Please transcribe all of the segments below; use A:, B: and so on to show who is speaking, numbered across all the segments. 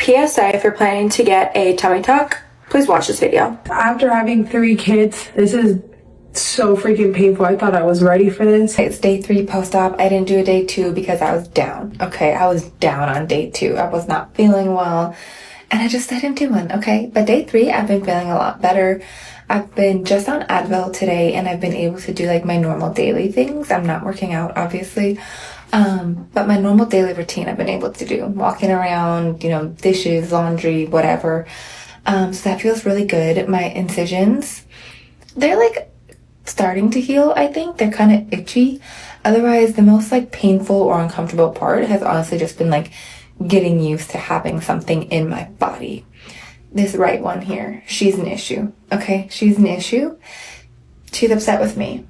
A: PSA, if you're planning to get a tummy tuck, please watch this video.
B: After having 3 kids, this is so freaking painful. I thought I was ready for this.
C: It's day 3 post-op. I didn't do a day 2 because I was down. Okay, I was down on day 2. I was not feeling well, and I didn't do one. Okay, but day 3, I've been feeling a lot better. I've been just on Advil today, and I've been able to do like my normal daily things. I'm not working out, obviously, but my normal daily routine I've been able to do. Walking around, you know, dishes, laundry, whatever. So that feels really good. My incisions, they're like starting to heal, I think. They're kind of itchy. Otherwise, the most like painful or uncomfortable part has honestly just been like getting used to having something in my body. This right one here, she's an issue. Okay, she's an issue. She's upset with me.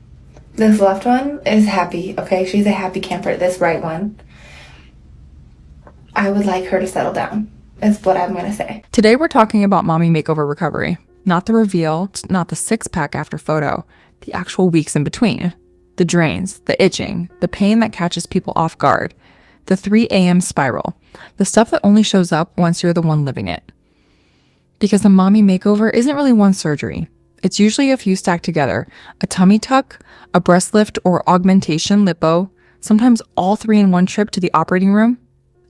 C: This left one is happy. Okay, she's a happy camper. This right one, I would like her to settle down, is what I'm gonna say.
D: Today we're talking about mommy makeover recovery. Not the reveal, not the 6-pack after photo, the actual weeks in between. The drains, the itching, the pain that catches people off guard, the 3 a.m. spiral, the stuff that only shows up once you're the one living it. Because the mommy makeover isn't really one surgery. It's usually a few stacked together. A tummy tuck, a breast lift or augmentation lipo, sometimes all 3 in one trip to the operating room.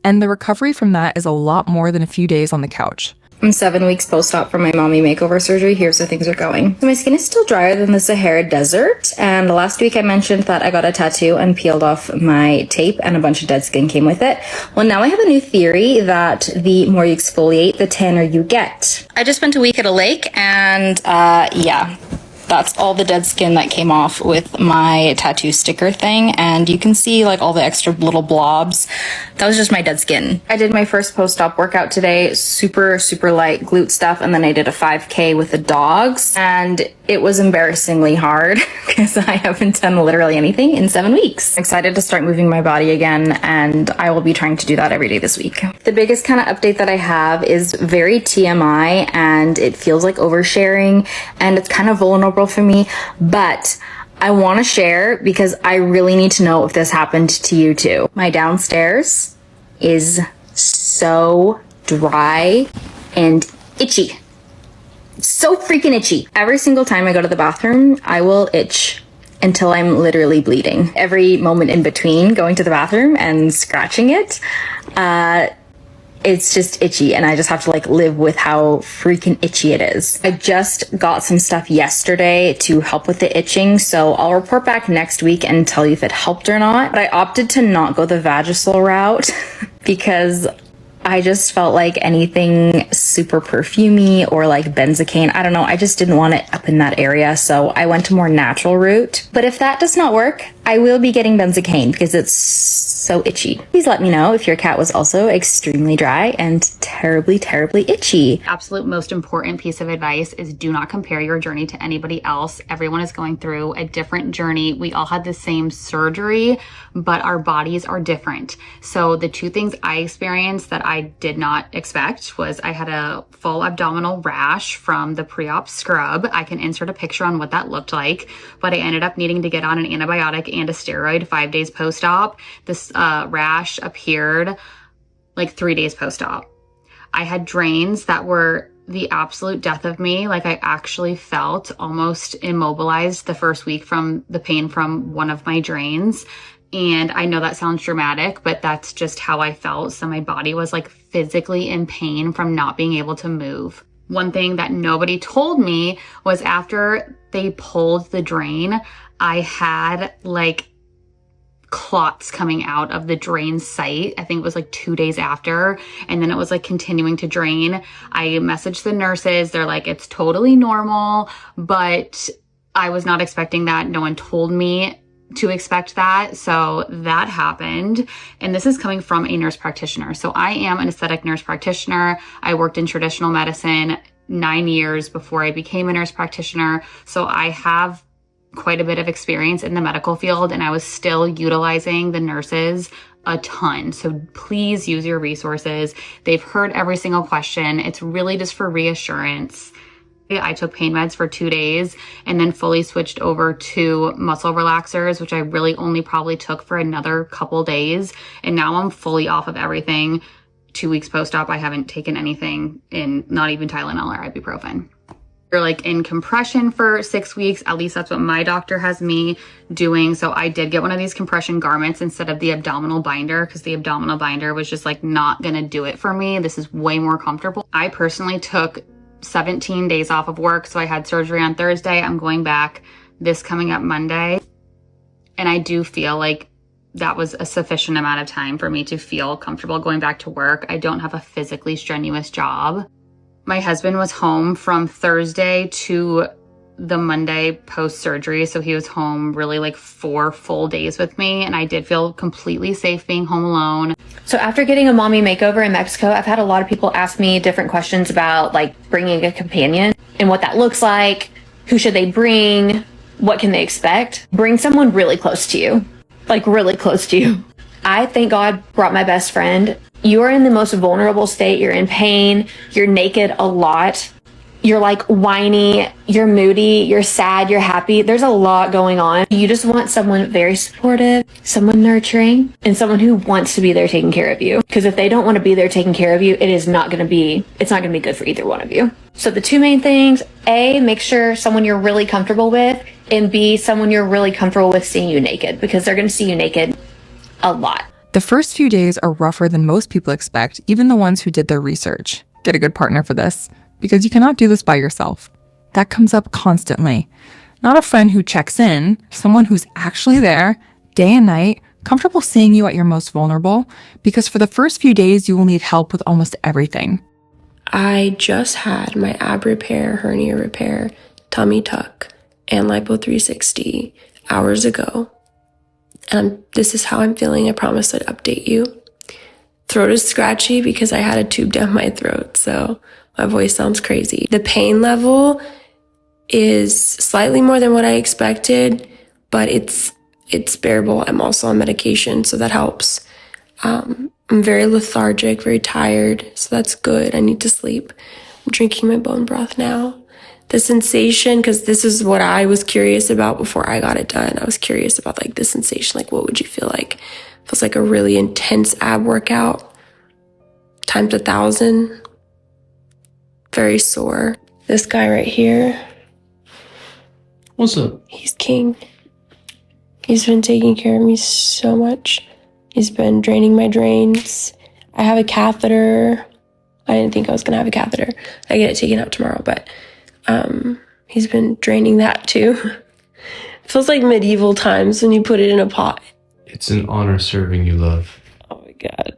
D: And the recovery from that is a lot more than a few days on the couch.
E: I'm 7 weeks post-op from my mommy makeover surgery. Here's how things are going. So my skin is still drier than the Sahara Desert. And last week I mentioned that I got a tattoo and peeled off my tape and a bunch of dead skin came with it. Well, now I have a new theory that the more you exfoliate, the tanner you get. I just spent a week at a lake and yeah, that's all the dead skin that came off with my tattoo sticker thing. And you can see like all the extra little blobs. That was just my dead skin. I did my first post-op workout today, super light glute stuff. And then I did a 5K with the dogs and it was embarrassingly hard because I haven't done literally anything in 7 weeks. I'm excited to start moving my body again and I will be trying to do that every day this week. The biggest kind of update that I have is very TMI and it feels like oversharing and it's kind of vulnerable for me, but I want to share because I really need to know if this happened to you too. My downstairs is so dry and itchy. So freaking itchy. Every single time I go to the bathroom, I will itch until I'm literally bleeding. Every moment in between going to the bathroom and scratching it, it's just itchy and I just have to like live with how freaking itchy it is. I just got some stuff yesterday to help with the itching, so I'll report back next week and tell you if it helped or not. But I opted to not go the Vagisil route because I just felt like anything super perfumey or like benzocaine, I don't know, I just didn't want it up in that area, so I went a more natural route. But if that does not work, I will be getting benzocaine because it's so itchy. Please let me know if your cat was also extremely dry and terribly itchy.
F: Absolute most important piece of advice is do not compare your journey to anybody else. Everyone is going through a different journey. We all had the same surgery, but our bodies are different. So the 2 things I experienced that I did not expect was I had a full abdominal rash from the pre-op scrub. I can insert a picture on what that looked like, but I ended up needing to get on an antibiotic and a steroid 5 days post-op. This rash appeared like 3 days post-op. I had drains that were the absolute death of me. Like I actually felt almost immobilized the first week from the pain from one of my drains. And I know that sounds dramatic, but that's just how I felt. So my body was like physically in pain from not being able to move. One thing that nobody told me was after they pulled the drain, I had like clots coming out of the drain site. I think it was like 2 days after, and then it was like continuing to drain. I messaged the nurses. They're like, it's totally normal, but I was not expecting that. No one told me to expect that. So that happened. And this is coming from a nurse practitioner. So I am an aesthetic nurse practitioner. I worked in traditional medicine 9 years before I became a nurse practitioner. So I have quite a bit of experience in the medical field, and I was still utilizing the nurses a ton. So please use your resources. They've heard every single question. It's really just for reassurance. I took pain meds for 2 days and then fully switched over to muscle relaxers, which I really only probably took for another couple days. And now I'm fully off of everything. 2 weeks post-op, I haven't taken anything in, not even Tylenol or ibuprofen. You're like in compression for 6 weeks. At least that's what my doctor has me doing. So I did get one of these compression garments instead of the abdominal binder, because the abdominal binder was just like not gonna do it for me. This is way more comfortable. I personally took 17 days off of work. So I had surgery on Thursday. I'm going back this coming up Monday. And I do feel like that was a sufficient amount of time for me to feel comfortable going back to work. I don't have a physically strenuous job. My husband was home from Thursday to the Monday post-surgery. So he was home really like 4 full days with me. And I did feel completely safe being home alone.
G: So after getting a mommy makeover in Mexico, I've had a lot of people ask me different questions about like bringing a companion and what that looks like. Who should they bring? What can they expect? Bring someone really close to you, like really close to you. I thank God brought my best friend. You are in the most vulnerable state. You're in pain. You're naked a lot. You're like whiny. You're moody. You're sad. You're happy. There's a lot going on. You just want someone very supportive, someone nurturing, and someone who wants to be there taking care of you. Because if they don't want to be there taking care of you, it's not going to be good for either one of you. So the 2 main things, A, make sure someone you're really comfortable with, and B, someone you're really comfortable with seeing you naked, because they're going to see you naked a lot.
D: The first few days are rougher than most people expect, even the ones who did their research. Get a good partner for this, because you cannot do this by yourself. That comes up constantly. Not a friend who checks in, someone who's actually there, day and night, comfortable seeing you at your most vulnerable, because for the first few days, you will need help with almost everything.
H: I just had my ab repair, hernia repair, tummy tuck, and lipo 360 hours ago. And this is how I'm feeling. I promised I'd update you. Throat is scratchy because I had a tube down my throat, so my voice sounds crazy. The pain level is slightly more than what I expected, but it's bearable. I'm also on medication, so that helps. I'm very lethargic, very tired, so that's good. I need to sleep. I'm drinking my bone broth now. The sensation, because this is what I was curious about before I got it done. I was curious about like the sensation, like what would you feel like? It feels like a really intense ab workout times 1,000. Very sore. This guy right here.
I: What's up?
H: He's king. He's been taking care of me so much. He's been draining my drains. I have a catheter. I didn't think I was gonna have a catheter. I get it taken out tomorrow, but he's been draining that too. It feels like medieval times when you put it in a pot.
I: It's an honor serving you, love.
H: Oh my God.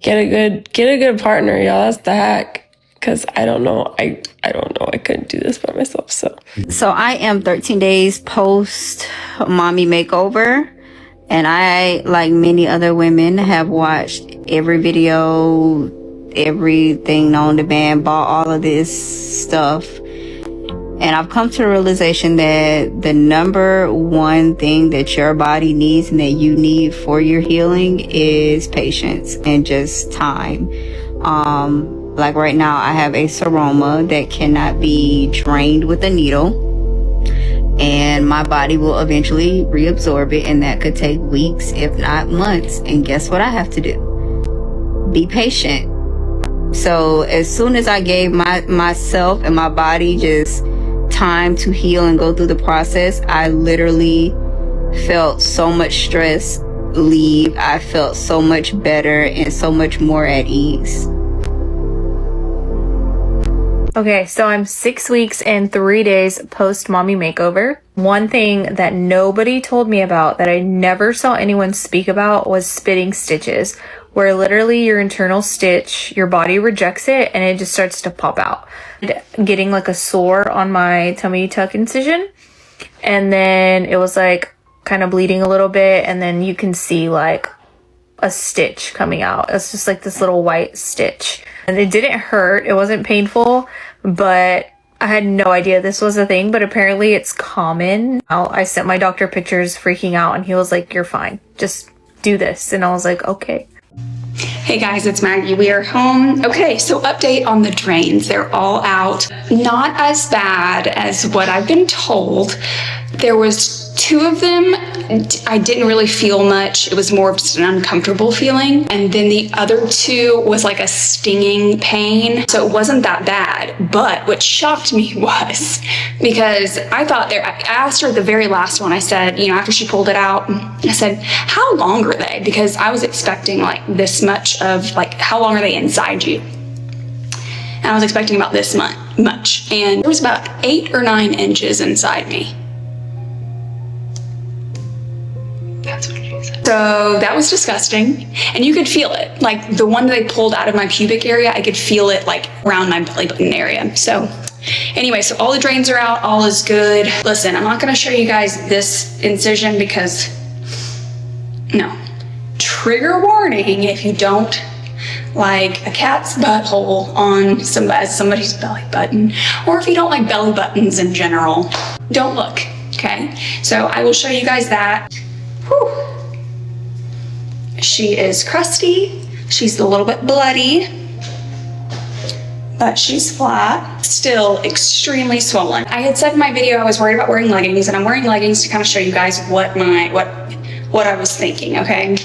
H: Get a good partner, y'all. That's the hack. Cause I don't know. I don't know. I couldn't do this by myself. So
J: I am 13 days post mommy makeover. And I, like many other women, have watched every video, everything known to man, bought all of this stuff. And I've come to the realization that the number one thing that your body needs and that you need for your healing is patience and just time. Like right now, I have a seroma that cannot be drained with a needle. And my body will eventually reabsorb it, and that could take weeks, if not months. And guess what I have to do? Be patient. So as soon as I gave myself and my body just time to heal and go through the process, I literally felt so much stress leave. I felt so much better and so much more at ease.
G: Okay, so I'm 6 weeks and 3 days post mommy makeover. One thing that nobody told me about that I never saw anyone speak about was spitting stitches, where literally your internal stitch, your body rejects it and it just starts to pop out. Getting like a sore on my tummy tuck incision, and then it was like kind of bleeding a little bit, and then you can see like a stitch coming out. It's just like this little white stitch. And it didn't hurt. It wasn't painful, but I had no idea this was a thing, but apparently it's common. I sent my doctor pictures freaking out, and he was like, "You're fine. Just do this." And I was like, okay.
K: Hey guys, it's Maggie. We are home. Okay, so update on the drains. They're all out. Not as bad as what I've been told. There was Two of them, I didn't really feel much. It was more of just an uncomfortable feeling. And then the other two was like a stinging pain. So it wasn't that bad. But what shocked me was, because I asked her at the very last one, I said, after she pulled it out, I said, how long are they? Because I was expecting like this much of, like, how long are they inside you? And I was expecting about this much. And there was about 8 or 9 inches inside me. That's what she said. So that was disgusting. And you could feel it. Like the one that they pulled out of my pubic area, I could feel it like around my belly button area. So anyway, so all the drains are out, all is good. Listen, I'm not gonna show you guys this incision because, no. Trigger warning if you don't like a cat's butthole on somebody's belly button, or if you don't like belly buttons in general, don't look, okay? So I will show you guys that. Whew. She is crusty. She's a little bit bloody, but she's flat. Still extremely swollen. I had said in my video I was worried about wearing leggings, and I'm wearing leggings to kind of show you guys what I was thinking, okay?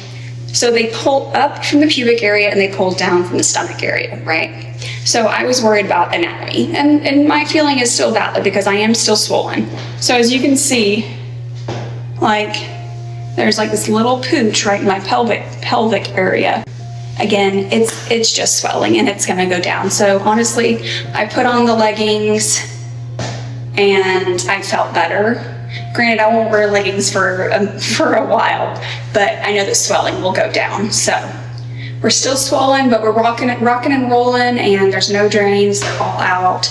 K: So they pull up from the pubic area and they pull down from the stomach area, right? So I was worried about anatomy, and my feeling is still valid because I am still swollen. So as you can see, like, there's like this little pooch right in my pelvic area. Again, it's just swelling and it's gonna go down. So honestly, I put on the leggings and I felt better. Granted, I won't wear leggings for a while, but I know the swelling will go down. So we're still swollen, but we're rocking and rolling, and there's no drains, they're all out.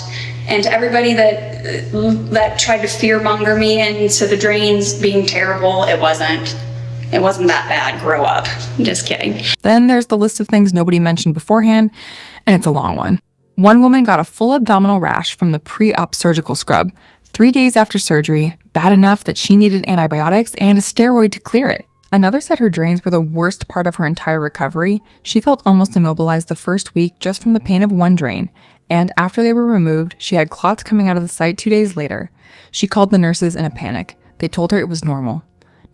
K: And to everybody that tried to fear monger me into the drains being terrible, it wasn't that bad. Grow up. I'm just kidding.
D: Then there's the list of things nobody mentioned beforehand, and it's a long one. One woman got a full abdominal rash from the pre-op surgical scrub 3 days after surgery, bad enough that she needed antibiotics and a steroid to clear it. Another said her drains were the worst part of her entire recovery. She felt almost immobilized the first week just from the pain of one drain, and after they were removed, she had clots coming out of the site 2 days later. She called the nurses in a panic. They told her it was normal.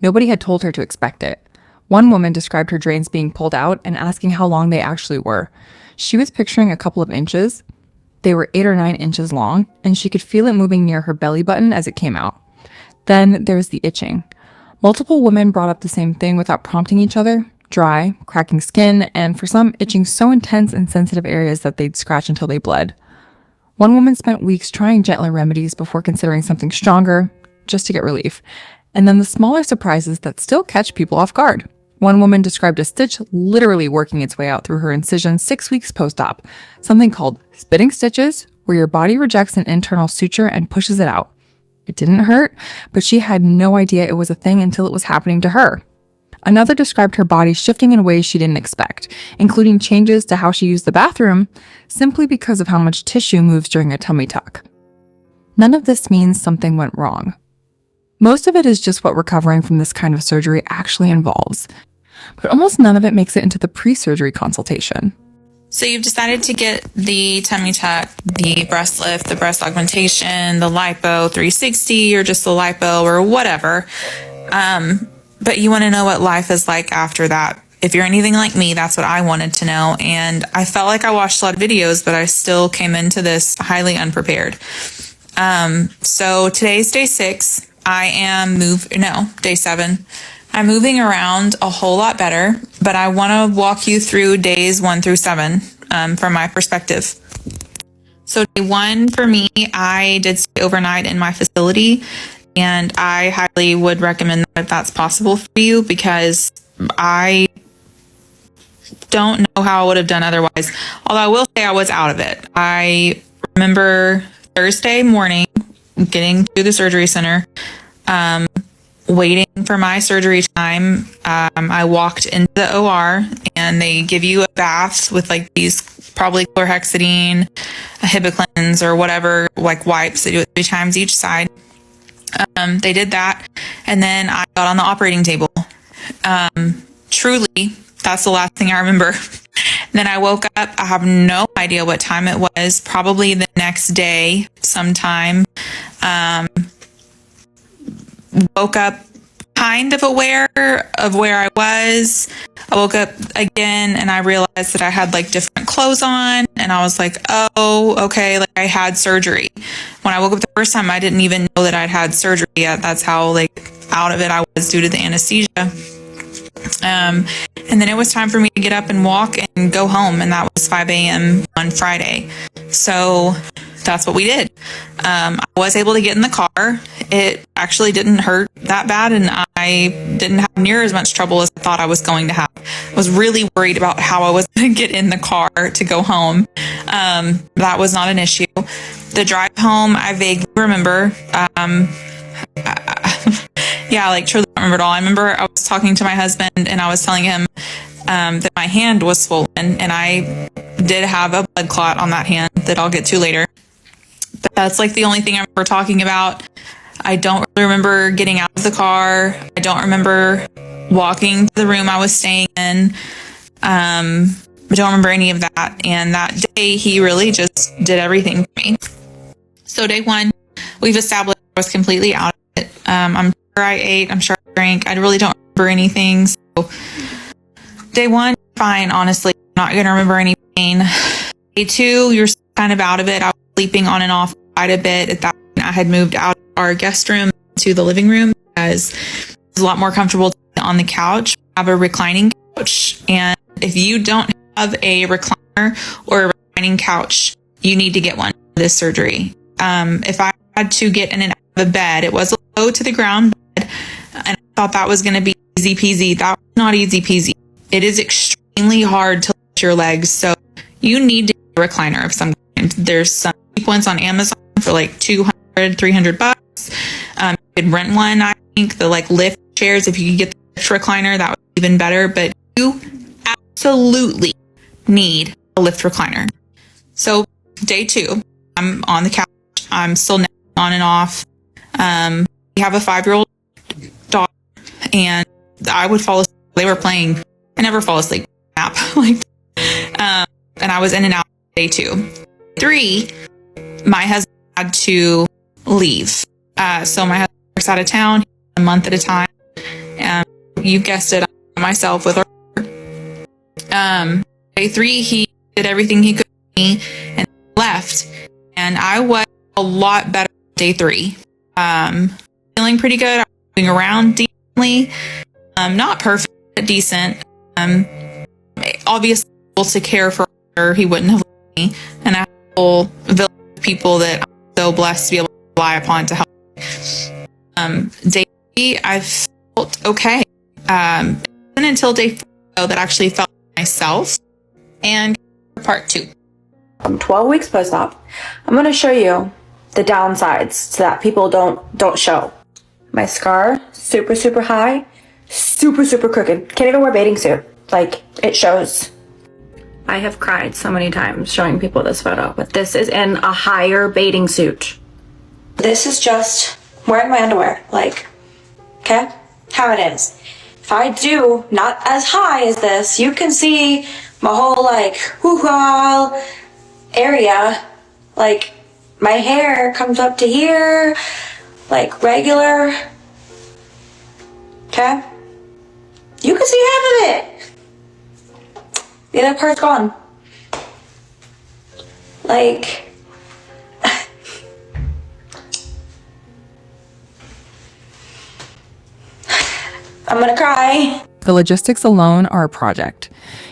D: Nobody had told her to expect it. One woman described her drains being pulled out and asking how long they actually were. She was picturing a couple of inches. They were 8 or 9 inches long, and she could feel it moving near her belly button as it came out. Then there was the itching. Multiple women brought up the same thing without prompting each other: dry, cracking skin, and for some, itching so intense in sensitive areas that they'd scratch until they bled. One woman spent weeks trying gentler remedies before considering something stronger, just to get relief. And then the smaller surprises that still catch people off guard. One woman described a stitch literally working its way out through her incision 6 weeks post-op, something called spitting stitches, where your body rejects an internal suture and pushes it out. It didn't hurt, but she had no idea it was a thing until it was happening to her. Another described her body shifting in ways she didn't expect, including changes to how she used the bathroom, simply because of how much tissue moves during a tummy tuck. None of this means something went wrong. Most of it is just what recovering from this kind of surgery actually involves, but almost none of it makes it into the pre-surgery consultation.
L: So you've decided to get the tummy tuck, the breast lift, the breast augmentation, the lipo 360, or just the lipo or whatever. But you want to know what life is like after that. If you're anything like me, that's what I wanted to know. And I felt like I watched a lot of videos, but I still came into this highly unprepared. So today's day 6. Day 7. I'm moving around a whole lot better, but I want to walk you through days 1 through 7 from my perspective. So day 1 for me, I did stay overnight in my facility, and I highly would recommend that if that's possible for you, because I don't know how I would have done otherwise. Although I will say I was out of it. I remember Thursday morning getting to the surgery center, waiting for my surgery time. I walked into the OR, and they give you a bath with like these probably chlorhexidine, a Hibiclens, or whatever, like wipes. They do it 3 times each side. They did that, and then I got on the operating table. Truly, that's the last thing I remember. Then I woke up. I have no idea what time it was. Probably the next day sometime. woke up kind of aware of where I was. I woke up again and I realized that I had like different clothes on, and I was like, oh, okay, like I had surgery. When I woke up the first time, I didn't even know that I'd had surgery yet. That's how like out of it I was due to the anesthesia. And then it was time for me to get up and walk and go home, and that was 5 a.m. on Friday. So that's what we did. I was able to get in the car. It actually didn't hurt that bad, and I didn't have near as much trouble as I thought I was going to have. I was really worried about how I was going to get in the car to go home. That was not an issue. The drive home, I vaguely remember. Yeah, like truly don't remember it all. I remember I was talking to my husband and I was telling him that my hand was swollen, and I did have a blood clot on that hand that I'll get to later. But that's like the only thing I remember talking about. I don't really remember getting out of the car. I don't remember walking to the room I was staying in. I don't remember any of that. And that day, he really just did everything for me. So day one, we've established I was completely out of it. I'm sure I ate. I'm sure I drank. I really don't remember anything. So day one, fine, honestly. I'm not going to remember any pain. Day two, you're kind of out of it. I was sleeping on and off quite a bit. At that point, I had moved out of our guest room to the living room because it was a lot more comfortable on the couch. I have a reclining couch. And if you don't have a recliner or a reclining couch, you need to get one for this surgery. If I had to get in and out of a bed, it was a low to the ground bed, and I thought that was going to be easy peasy. That was not easy peasy. It is extremely hard to lift your legs, so you need to get a recliner of some kind. There's some cheap ones on Amazon for like $200, $300. You could rent one, I think, the like lift chairs. If you could get the lift recliner, that would be even better, but you absolutely need a lift recliner. So day two, I'm on the couch. I'm still on and off. We have a 5-year-old daughter, and I would fall asleep. They were playing. I never fall asleep. Nap. And I was in and out day two. 3, my husband had to leave. So my husband works out of town a month at a time. And you guessed it, I'm myself with her. Day 3, he did everything he could for me and left. And I was a lot better day 3. Feeling pretty good. I was moving around decently. Not perfect, but decent. Obviously able to care for her. He wouldn't have left me. And I have a whole village of people that I'm so blessed to be able to rely upon to help me. Day 3, I felt okay. It wasn't until day 4 though, that I actually felt myself. And part 2.
A: I'm 12 weeks post-op. I'm going to show you the downsides so that people don't show. My scar, super, super high, super, super crooked. Can't even wear a bathing suit. Like, it shows. I have cried so many times showing people this photo, but this is in a higher bathing suit. This is just wearing my underwear, like, okay? How it is. If I do not as high as this, you can see my whole, like, hoo-ha area. Like, my hair comes up to here, like regular. Okay? You can see half of it. The other part's gone. Like, I'm gonna cry.
D: The logistics alone are a project.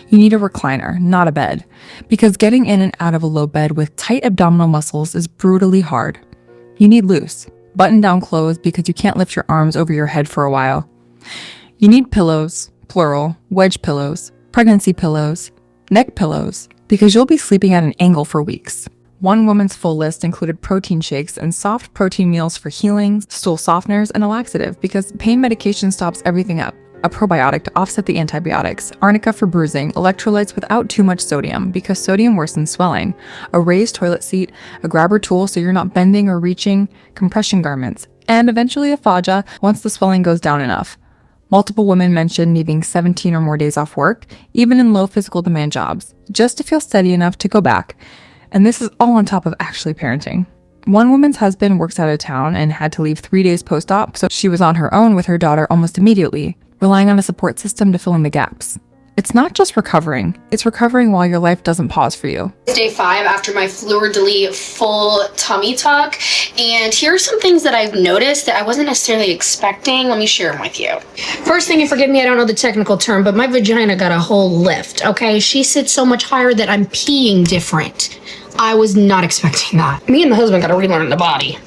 D: You need a recliner, not a bed, because getting in and out of a low bed with tight abdominal muscles is brutally hard. You need loose, button-down clothes because you can't lift your arms over your head for a while. You need pillows, plural, wedge pillows, pregnancy pillows, neck pillows, because you'll be sleeping at an angle for weeks. One woman's full list included protein shakes and soft protein meals for healing, stool softeners, and a laxative because pain medication stops everything up. A probiotic to offset the antibiotics, arnica for bruising, electrolytes without too much sodium because sodium worsens swelling, a raised toilet seat, a grabber tool so you're not bending or reaching, compression garments, and eventually a faja once the swelling goes down enough. Multiple women mentioned needing 17 or more days off work, even in low physical demand jobs, just to feel steady enough to go back. And this is all on top of actually parenting. One woman's husband works out of town and had to leave 3 days post-op, so she was on her own with her daughter almost immediately, relying on a support system to fill in the gaps. It's not just recovering, it's recovering while your life doesn't pause for you.
M: It's day 5 after my Fleur-de-Lis full tummy tuck, and here are some things that I've noticed that I wasn't necessarily expecting. Let me share them with you. First thing, and forgive me, I don't know the technical term, but my vagina got a whole lift, okay? She sits so much higher that I'm peeing different. I was not expecting that. Me and the husband got to relearn the body.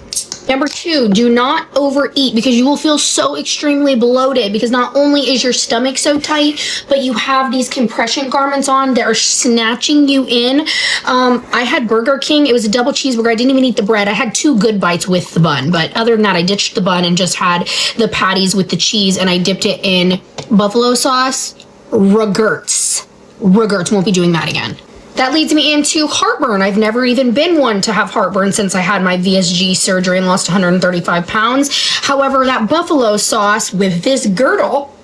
M: Number 2, do not overeat because you will feel so extremely bloated because not only is your stomach so tight, but you have these compression garments on that are snatching you in. I had Burger King. It was a double cheeseburger. I didn't even eat the bread. I had 2 good bites with the bun, but other than that, I ditched the bun and just had the patties with the cheese, and I dipped it in buffalo sauce. Regrets. Won't be doing that again. That leads me into heartburn. I've never even been one to have heartburn since I had my VSG surgery and lost 135 pounds. However, that buffalo sauce with this girdle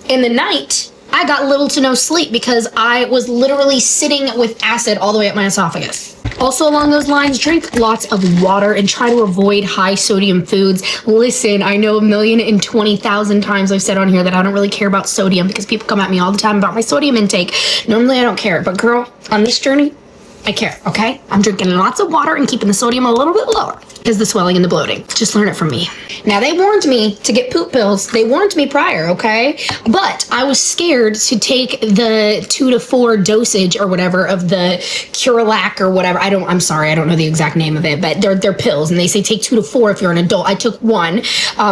M: in the night, I got little to no sleep because I was literally sitting with acid all the way up my esophagus. Also along those lines, drink lots of water and try to avoid high sodium foods. Listen, I know 1,020,000 times I've said on here that I don't really care about sodium because people come at me all the time about my sodium intake. Normally I don't care, but girl, on this journey, I care, okay? I'm drinking lots of water and keeping the sodium a little bit lower because the swelling and the bloating. Just learn it from me. Now, they warned me to get poop pills. They warned me prior, okay? But I was scared to take the 2 to 4 dosage or whatever of the Curelac or whatever. I'm sorry, I don't know the exact name of it, but they're pills, and they say take 2 to 4 if you're an adult. I took 1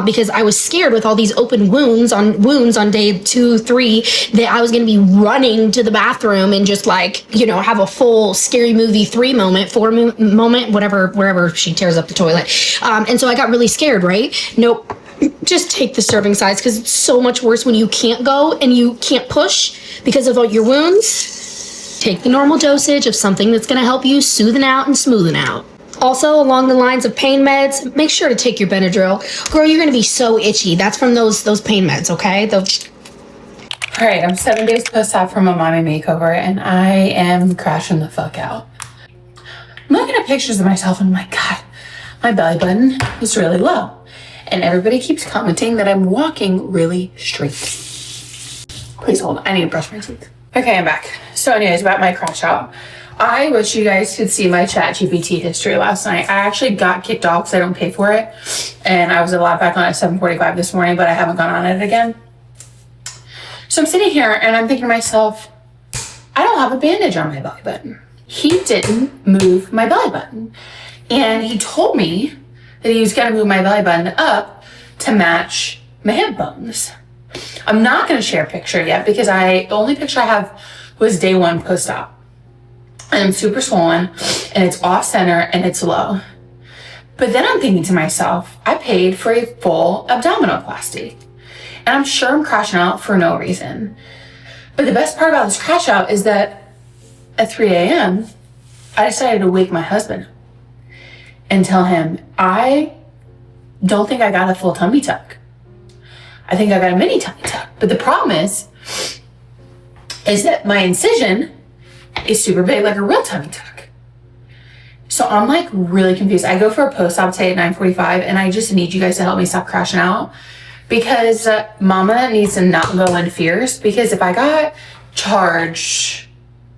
M: because I was scared with all these open wounds on day 2, 3 that I was going to be running to the bathroom and just have a full Scary Movie 3 moment, 4 moment, wherever she tears up the toilet. And so I got really scared, right? Nope. Just take the serving size because it's so much worse when you can't go and you can't push because of all your wounds. Take the normal dosage of something that's going to help you soothing out and smoothing out. Also, along the lines of pain meds, make sure to take your Benadryl. Girl, you're going to be so itchy. That's from those pain meds, okay?
B: All right, I'm 7 days post-op from a mommy makeover, and I am crashing the fuck out. I'm looking at pictures of myself, and I'm like, God, my belly button is really low. And everybody keeps commenting that I'm walking really straight. Please hold on, I need to brush my teeth. Okay, I'm back. So anyways, about my crash out. I wish you guys could see my ChatGPT history last night. I actually got kicked off because I don't pay for it. And I was allowed back on at 7:45 this morning, but I haven't gone on it again. So I'm sitting here and I'm thinking to myself, I don't have a bandage on my belly button. He didn't move my belly button. And he told me that he was going to move my belly button up to match my hip bones. I'm not going to share a picture yet because the only picture I have was day 1 post-op. And I'm super swollen and it's off center and it's low. But then I'm thinking to myself, I paid for a full abdominoplasty. And I'm sure I'm crashing out for no reason. But the best part about this crash out is that at 3 a.m., I decided to wake my husband up and tell him, I don't think I got a full tummy tuck. I think I got a mini tummy tuck. But the problem is that my incision is super big, like a real tummy tuck. So I'm like really confused. I go for a post-op today at 9:45 and I just need you guys to help me stop crashing out because mama needs to not go in fears, because if I got charged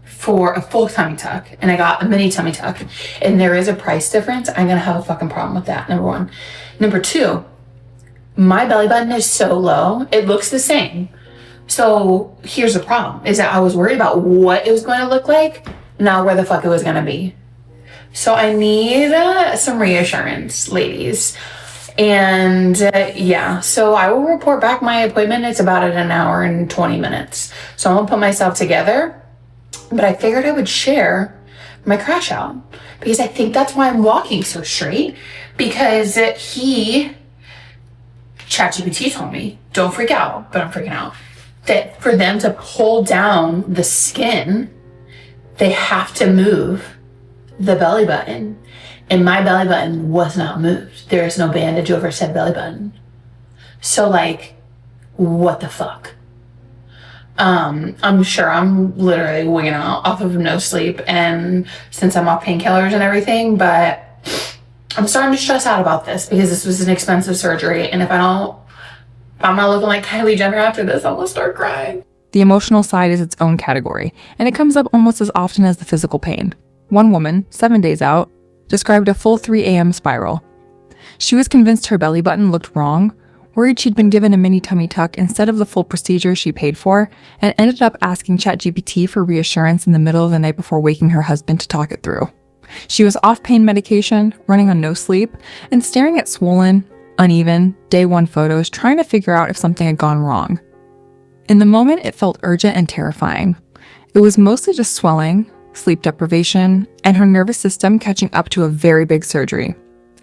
B: for a full tummy tuck and I got a mini tummy tuck and there is a price difference, I'm gonna have a fucking problem with that, number 1. Number 2, my belly button is so low, it looks the same. So here's the problem, is that I was worried about what it was going to look like, not where the fuck it was going to be. So I need some reassurance, ladies. And yeah, so I will report back my appointment. It's about at 1 hour and 20 minutes. So I'm going to put myself together. But I figured I would share my crash out because I think that's why I'm walking so straight, because ChatGPT told me, don't freak out, but I'm freaking out. That for them to pull down the skin, they have to move the belly button. And my belly button was not moved. There is no bandage over said belly button. So like, what the fuck? I'm sure I'm literally wigging out off of no sleep and since I'm off painkillers and everything, but I'm starting to stress out about this because this was an expensive surgery. And if I'm not looking like Kylie Jenner after this, I'm gonna start crying.
D: The emotional side is its own category, and it comes up almost as often as the physical pain. One woman, 7 days out, described a full 3 a.m. spiral. She was convinced her belly button looked wrong, worried she'd been given a mini tummy tuck instead of the full procedure she paid for, and ended up asking ChatGPT for reassurance in the middle of the night before waking her husband to talk it through. She was off pain medication, running on no sleep, and staring at swollen, uneven, day one photos, trying to figure out if something had gone wrong. In the moment, it felt urgent and terrifying. It was mostly just swelling, sleep deprivation, and her nervous system catching up to a very big surgery.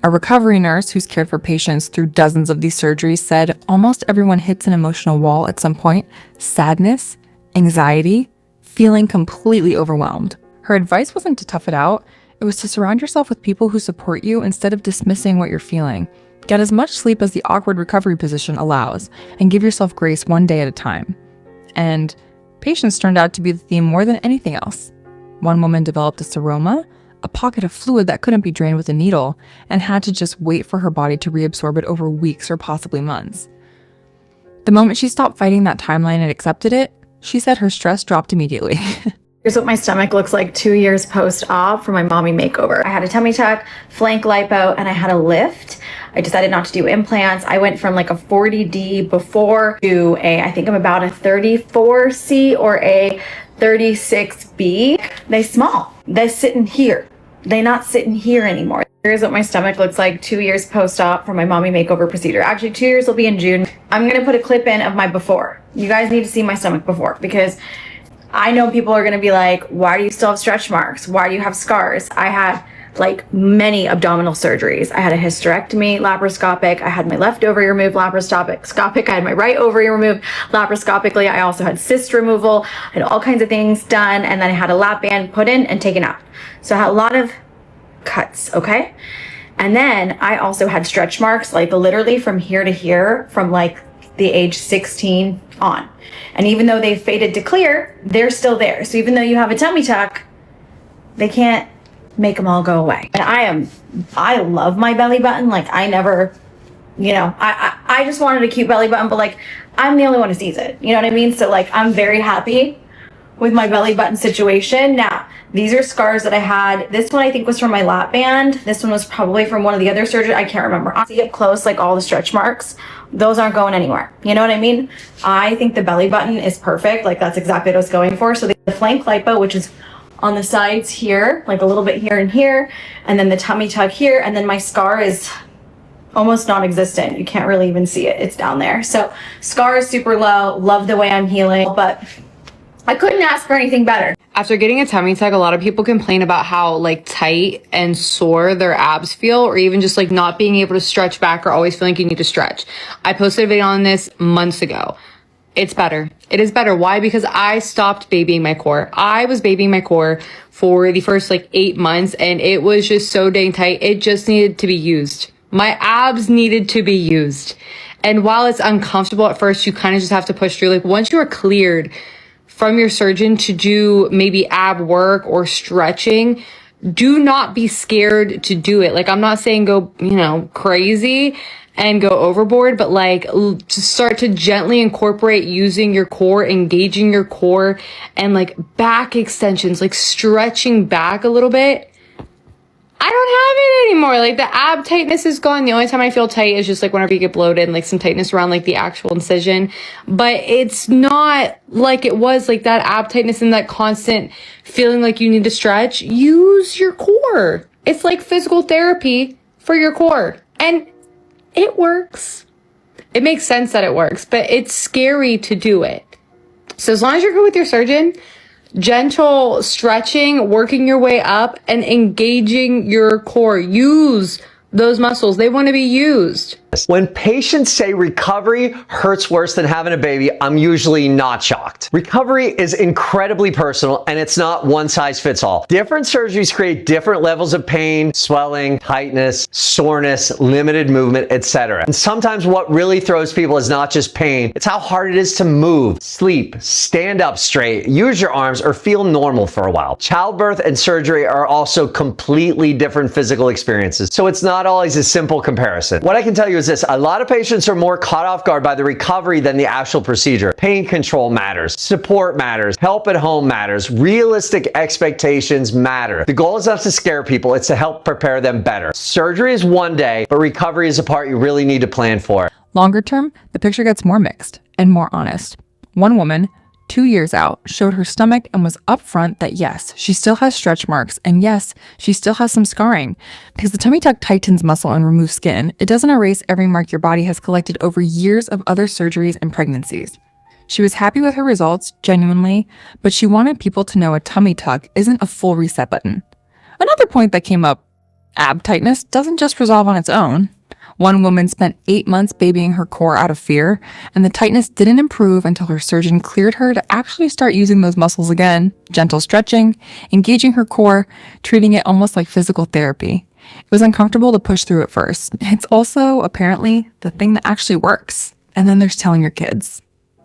D: A recovery nurse who's cared for patients through dozens of these surgeries said almost everyone hits an emotional wall at some point: sadness, anxiety, feeling completely overwhelmed. Her advice wasn't to tough it out, it was to surround yourself with people who support you instead of dismissing what you're feeling. Get as much sleep as the awkward recovery position allows, and give yourself grace one day at a time. And patience turned out to be the theme more than anything else. One woman developed a seroma, a pocket of fluid that couldn't be drained with a needle, and had to just wait for her body to reabsorb it over weeks or possibly months. The moment she stopped fighting that timeline and accepted it, she said her stress dropped immediately.
A: Here's what my stomach looks like 2 years post-op for my mommy makeover. I had a tummy tuck, flank lipo, and I had a lift. I decided not to do implants. I went from like a 40D before to I think I'm about a 34C or a 36B. They small. They sitting here. They not sitting here anymore. Here's what my stomach looks like 2 years post-op for my mommy makeover procedure. Actually, 2 years will be in June. I'm gonna put a clip in of my before. You guys need to see my stomach before, because I know people are gonna be like, why do you still have stretch marks? Why do you have scars? I had like many abdominal surgeries. I had a hysterectomy, laparoscopic. I had my left ovary removed, laparoscopic. I had my right ovary removed laparoscopically. I also had cyst removal. I had all kinds of things done. And then I had a lap band put in and taken out. So I had a lot of cuts, okay? And then I also had stretch marks, like literally from here to here, from like the age 16 on. And even though they faded to clear, they're still there. So even though you have a tummy tuck, they can't make them all go away. And I love my belly button. Like I never, I just wanted a cute belly button, but like I'm the only one who sees it. You know what I mean? So like I'm very happy with my belly button situation. Now, these are scars that I had. This one I think was from my lap band. This one was probably from one of the other surgeries. I can't remember. I see up close, like all the stretch marks. Those aren't going anywhere. You know what I mean? I think the belly button is perfect. Like that's exactly what I was going for. So the flank lipo, which is on the sides here, like a little bit here and here, and then the tummy tuck here, and then my scar is almost non-existent. You can't really even see it. It's down there. So scar is super low. Love the way I'm healing, but I couldn't ask for anything better.
N: After getting a tummy tuck, a lot of people complain about how like tight and sore their abs feel, or even just like not being able to stretch back or always feeling like you need to stretch. I posted a video on this months ago. It's better. It is better. Why? Because I stopped babying my core. I was babying my core for the first like 8 months, and it was just so dang tight. It just needed to be used. My abs needed to be used. And while it's uncomfortable at first, you kind of just have to push through. Like once you are cleared from your surgeon to do maybe ab work or stretching, do not be scared to do it. Like I'm not saying go, crazy and go overboard, but like to start to gently incorporate using your core, engaging your core, and like back extensions, like stretching back a little bit. I don't have it anymore. Like the ab tightness is gone. The only time I feel tight is just like whenever you get bloated and like some tightness around like the actual incision. But it's not like it was, like that ab tightness and that constant feeling like you need to stretch. Use your core. It's like physical therapy for your core. And it works. It makes sense that it works, but it's scary to do it. So as long as you're good with your surgeon, gentle stretching, working your way up, and engaging your core. Use those muscles. They want to be used.
O: When patients say recovery hurts worse than having a baby, I'm usually not shocked. Recovery is incredibly personal and it's not one size fits all. Different surgeries create different levels of pain, swelling, tightness, soreness, limited movement, etc. And sometimes what really throws people is not just pain, it's how hard it is to move, sleep, stand up straight, use your arms, or feel normal for a while. Childbirth and surgery are also completely different physical experiences, so it's not always a simple comparison. What I can tell you is this: a lot of patients are more caught off guard by the recovery than the actual procedure. Pain control matters, support matters, help at home matters, realistic expectations matter. The goal is not to scare people, it's to help prepare them better. Surgery is one day, but recovery is a part you really need to plan for.
D: Longer term, the picture gets more mixed and more honest. One woman, 2 years out, showed her stomach and was upfront that yes, she still has stretch marks, and yes, she still has some scarring. Because the tummy tuck tightens muscle and removes skin, it doesn't erase every mark your body has collected over years of other surgeries and pregnancies. She was happy with her results, genuinely, but she wanted people to know a tummy tuck isn't a full reset button. Another point that came up, ab tightness doesn't just resolve on its own. One woman spent 8 months babying her core out of fear, and the tightness didn't improve until her surgeon cleared her to actually start using those muscles again, gentle stretching, engaging her core, treating it almost like physical therapy. It was uncomfortable to push through at first. It's also, apparently, the thing that actually works. And then there's telling your kids.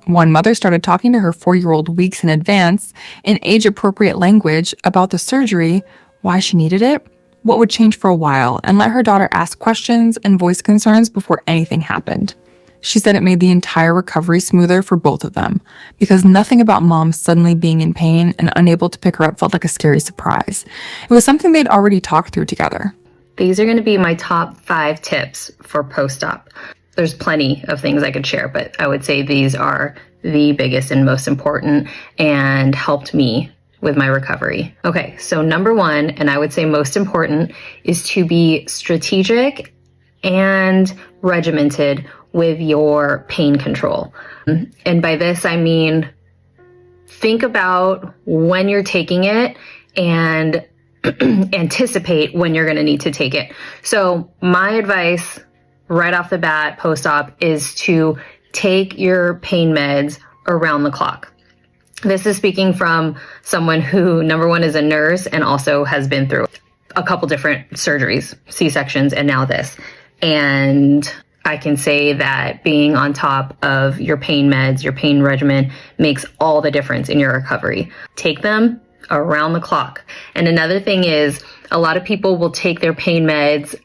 D: One mother started talking to her 4-year-old weeks in advance in age-appropriate language about the surgery, why she needed it, what would change for a while, and let her daughter ask questions and voice concerns before anything happened. She said it made the entire recovery smoother for both of them, because nothing about mom suddenly being in pain and unable to pick her up felt like a scary surprise. It was something they'd already talked through together.
G: These are going to be my top 5 tips for post-op. There's plenty of things I could share, but I would say these are the biggest and most important and helped me with my recovery. Okay, so number 1, and I would say most important, is to be strategic and regimented with your pain control. And by this, I mean, think about when you're taking it and anticipate when you're gonna need to take it. So my advice right off the bat post-op is to take your pain meds around the clock. This is speaking from someone who, number 1, is a nurse and also has been through a couple different surgeries, C-sections, and now this. And I can say that being on top of your pain meds, your pain regimen, makes all the difference in your recovery. Take them around the clock. And another thing is, a lot of people will take their pain meds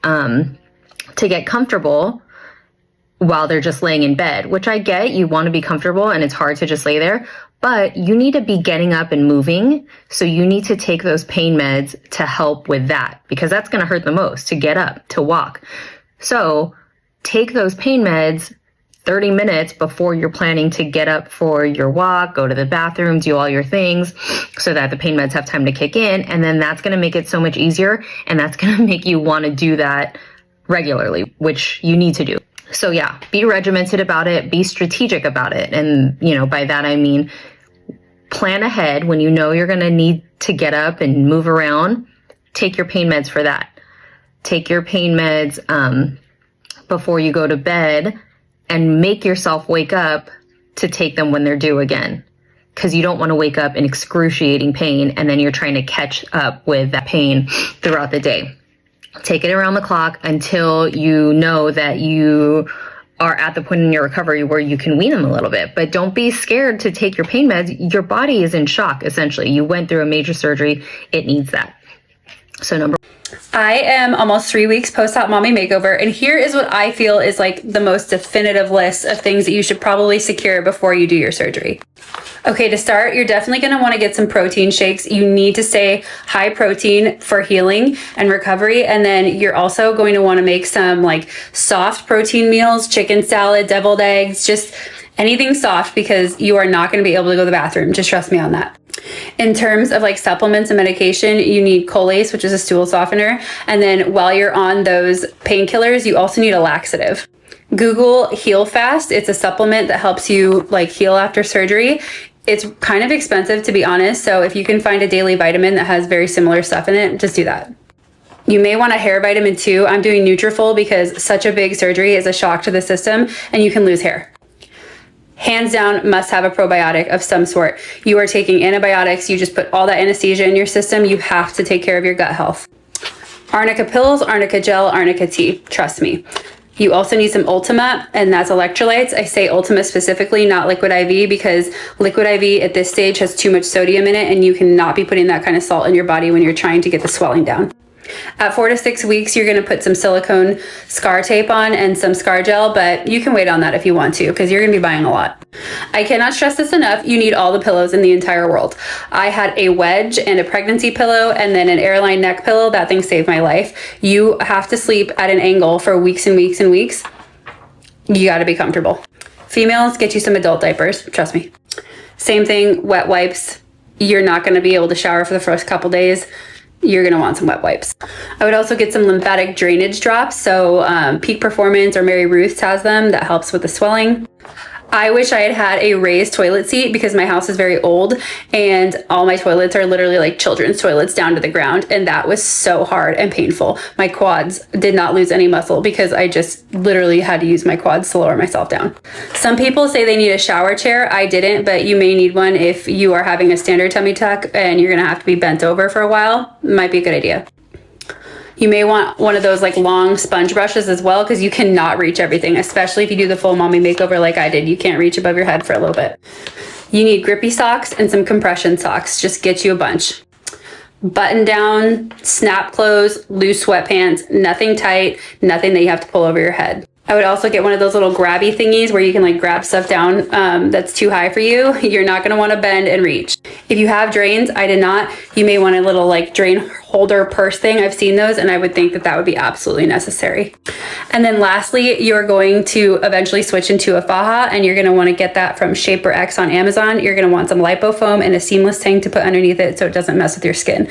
G: to get comfortable while they're just laying in bed, which I get. You want to be comfortable and it's hard to just lay there. But you need to be getting up and moving. So you need to take those pain meds to help with that, because that's going to hurt the most, to get up, to walk. So take those pain meds 30 minutes before you're planning to get up for your walk, go to the bathroom, do all your things, so that the pain meds have time to kick in. And then that's going to make it so much easier. And that's going to make you want to do that regularly, which you need to do. So yeah, be regimented about it, be strategic about it. And, by that I mean, plan ahead when you know you're going to need to get up and move around. Take your pain meds for that. Take your pain meds before you go to bed, and make yourself wake up to take them when they're due again. Because you don't want to wake up in excruciating pain and then you're trying to catch up with that pain throughout the day. Take it around the clock until you know that you are at the point in your recovery where you can wean them a little bit. But don't be scared to take your pain meds. Your body is in shock, essentially. You went through a major surgery. It needs that. So
K: I am almost 3 weeks post-op mommy makeover, and here is what I feel is like the most definitive list of things that you should probably secure before you do your surgery. Okay, to start, you're definitely going to want to get some protein shakes. You need to stay high protein for healing and recovery. And then you're also going to want to make some like soft protein meals, chicken salad, deviled eggs, just anything soft, because you are not going to be able to go to the bathroom. Just trust me on that. In terms of like supplements and medication, you need Colace, which is a stool softener. And then while you're on those painkillers, you also need a laxative. Google Heal Fast. It's a supplement that helps you like heal after surgery. It's kind of expensive, to be honest. So if you can find a daily vitamin that has very similar stuff in it, just do that. You may want a hair vitamin too. I'm doing Nutrafol because such a big surgery is a shock to the system and you can lose hair. Hands down, must have a probiotic of some sort. You are taking antibiotics. You just put all that anesthesia in your system. You have to take care of your gut health. Arnica pills, arnica gel, arnica tea. Trust me. You also need some Ultima, and that's electrolytes. I say Ultima specifically, not Liquid IV, because Liquid IV at this stage has too much sodium in it, and you cannot be putting that kind of salt in your body when you're trying to get the swelling down. At 4 to 6 weeks, you're going to put some silicone scar tape on and some scar gel, but you can wait on that if you want to, because you're going to be buying a lot. I cannot stress this enough. You need all the pillows in the entire world. I had a wedge and a pregnancy pillow and then an airline neck pillow. That thing saved my life. You have to sleep at an angle for weeks and weeks and weeks. You got to be comfortable. Females, get you some adult diapers. Trust me. Same thing, wet wipes. You're not going to be able to shower for the first couple days. You're going to want some wet wipes. I would also get some lymphatic drainage drops. So Peak Performance or Mary Ruth's has them. That helps with the swelling. I wish I had had a raised toilet seat because my house is very old and all my toilets are literally like children's toilets down to the ground. And that was so hard and painful. My quads did not lose any muscle because I just literally had to use my quads to lower myself down. Some people say they need a shower chair. I didn't, but you may need one if you are having a standard tummy tuck and you're going to have to be bent over for a while. Might be a good idea. You may want one of those like long sponge brushes as well, because you cannot reach everything, especially if you do the full mommy makeover like I did. You can't reach above your head for a little bit. You need grippy socks and some compression socks. Just get you a bunch. Button down, snap clothes, loose sweatpants, nothing tight, nothing that you have to pull over your head. I would also get one of those little grabby thingies where you can like grab stuff down that's too high for you. You're not going to want to bend and reach. If you have drains, I did not. You may want a little like drain holder purse thing. I've seen those and I would think that that would be absolutely necessary. And then lastly, you're going to eventually switch into a faja and you're going to want to get that from Shaper X on Amazon. You're going to want some lipofoam and a seamless tank to put underneath it so it doesn't mess with your skin.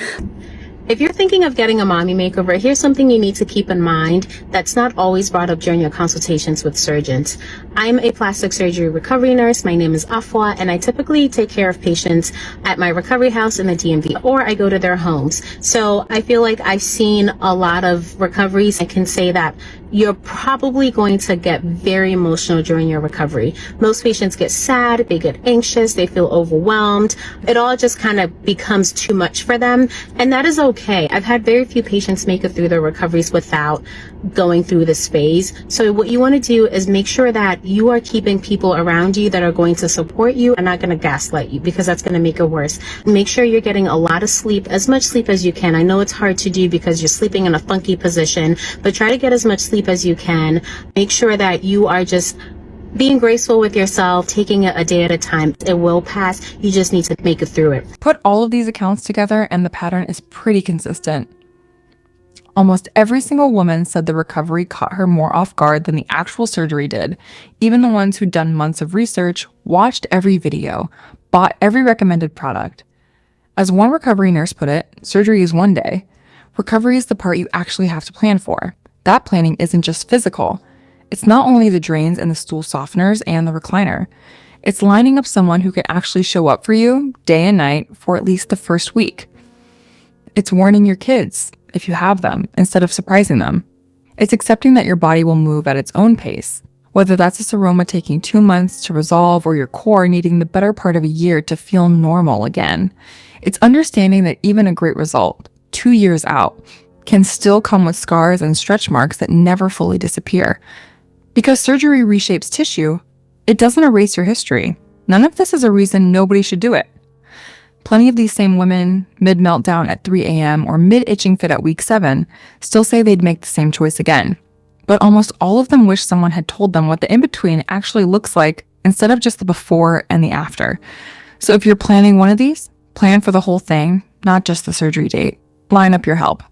P: If you're thinking of getting a mommy makeover, here's something you need to keep in mind that's not always brought up during your consultations with surgeons. I'm a plastic surgery recovery nurse. My name is Afua, and I typically take care of patients at my recovery house in the DMV, or I go to their homes. So I feel like I've seen a lot of recoveries. I can say that you're probably going to get very emotional during your recovery. Most patients get sad, they get anxious, they feel overwhelmed. It all just kind of becomes too much for them, and that is okay. I've had very few patients make it through their recoveries without going through this phase. So what you want to do is make sure that you are keeping people around you that are going to support you and not going to gaslight you, because that's going to make it worse. Make sure you're getting a lot of sleep, as much sleep as you can. I know it's hard to do because you're sleeping in a funky position, but try to get as much sleep as you can. Make sure that you are just being graceful with yourself, taking it a day at a time. It will pass. You just need to make it through it.
D: Put all of these accounts together and the pattern is pretty consistent. Almost every single woman said the recovery caught her more off guard than the actual surgery did. Even the ones who'd done months of research, watched every video, bought every recommended product. As one recovery nurse put it, surgery is one day. Recovery is the part you actually have to plan for. That planning isn't just physical. It's not only the drains and the stool softeners and the recliner. It's lining up someone who can actually show up for you day and night for at least the first week. It's warning your kids, if you have them, instead of surprising them. It's accepting that your body will move at its own pace, whether that's a seroma taking 2 months to resolve or your core needing the better part of a year to feel normal again. It's understanding that even a great result, 2 years out, can still come with scars and stretch marks that never fully disappear. Because surgery reshapes tissue, it doesn't erase your history. None of this is a reason nobody should do it. Plenty of these same women, mid-meltdown at 3 a.m. or mid-itching fit at week 7, still say they'd make the same choice again. But almost all of them wish someone had told them what the in-between actually looks like instead of just the before and the after. So if you're planning one of these, plan for the whole thing, not just the surgery date. Line up your help.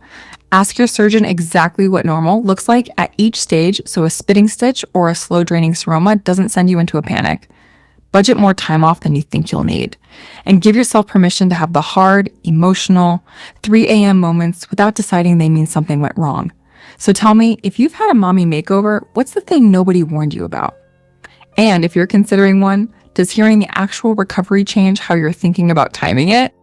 D: Ask your surgeon exactly what normal looks like at each stage so a spitting stitch or a slow draining seroma doesn't send you into a panic. Budget more time off than you think you'll need. And give yourself permission to have the hard, emotional, 3 a.m. moments without deciding they mean something went wrong. So tell me, if you've had a mommy makeover, what's the thing nobody warned you about? And if you're considering one, does hearing the actual recovery change how you're thinking about timing it?